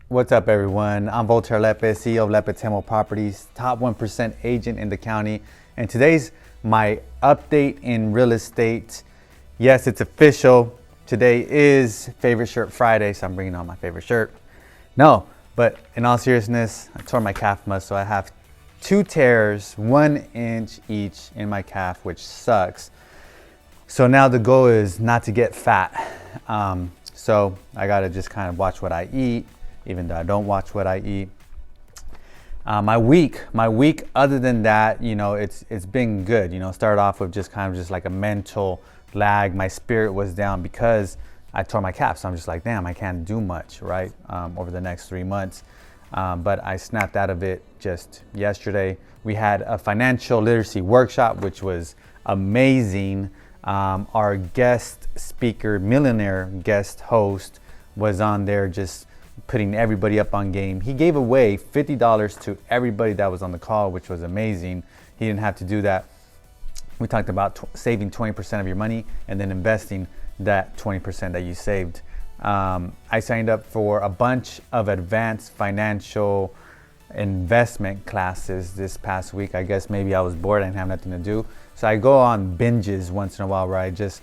What's up, everyone? I'm Friday Lepe, CEO of Lepe Tendwell Properties, top 1% agent in the county. And today's my update in real estate. Yes, it's official. Today is Favorite Shirt Friday, so I'm bringing on my favorite shirt. No, but in all seriousness, I tore my calf muscle. I have 2 tears, 1 inch each in my calf, which sucks. So now the goal is not to get fat. So I gotta just kind of watch what I eat, even though I don't watch what I eat. My week, other than that, it's been good. Started off with just kind of just like a mental lag. My spirit was down because I tore my calf. So I'm just like, damn, I can't do much, right? Over the next 3 months. But I snapped out of it just yesterday. We had a financial literacy workshop, which was amazing. Our guest speaker, millionaire guest host, was on there just putting everybody up on game. He gave away $50 to everybody that was on the call, which was amazing. He didn't have to do that. We talked about saving 20% of your money and then investing that 20% that you saved. I signed up for a bunch of advanced financial investment classes this past week. I guess maybe I was bored, I didn't have nothing to do. So I go on binges once in a while where I just,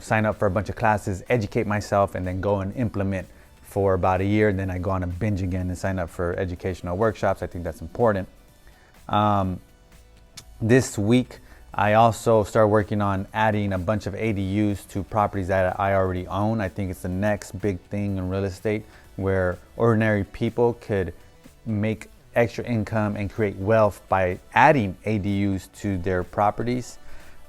sign up for a bunch of classes, educate myself, and then go and implement for about a year. Then I go on a binge again and sign up for educational workshops. I think that's important. This week, I also started working on adding a bunch of ADUs to properties that I already own. I think it's the next big thing in real estate where ordinary people could make extra income and create wealth by adding ADUs to their properties.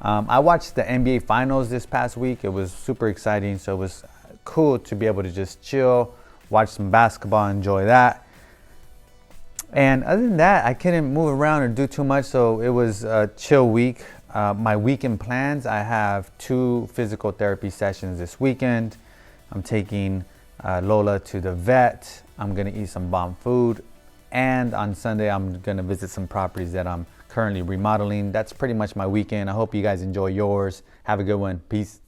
I watched the NBA Finals this past week. It was super exciting, so it was cool to be able to just chill, watch some basketball, enjoy that. And other than that, I couldn't move around or do too much, so it was a chill week. My weekend plans, I have 2 physical therapy sessions this weekend. I'm taking Lola to the vet. I'm gonna eat some bomb food. And on Sunday, I'm gonna visit some properties that I'm currently remodeling. That's pretty much my weekend. I hope you guys enjoy yours. Have a good one. Peace.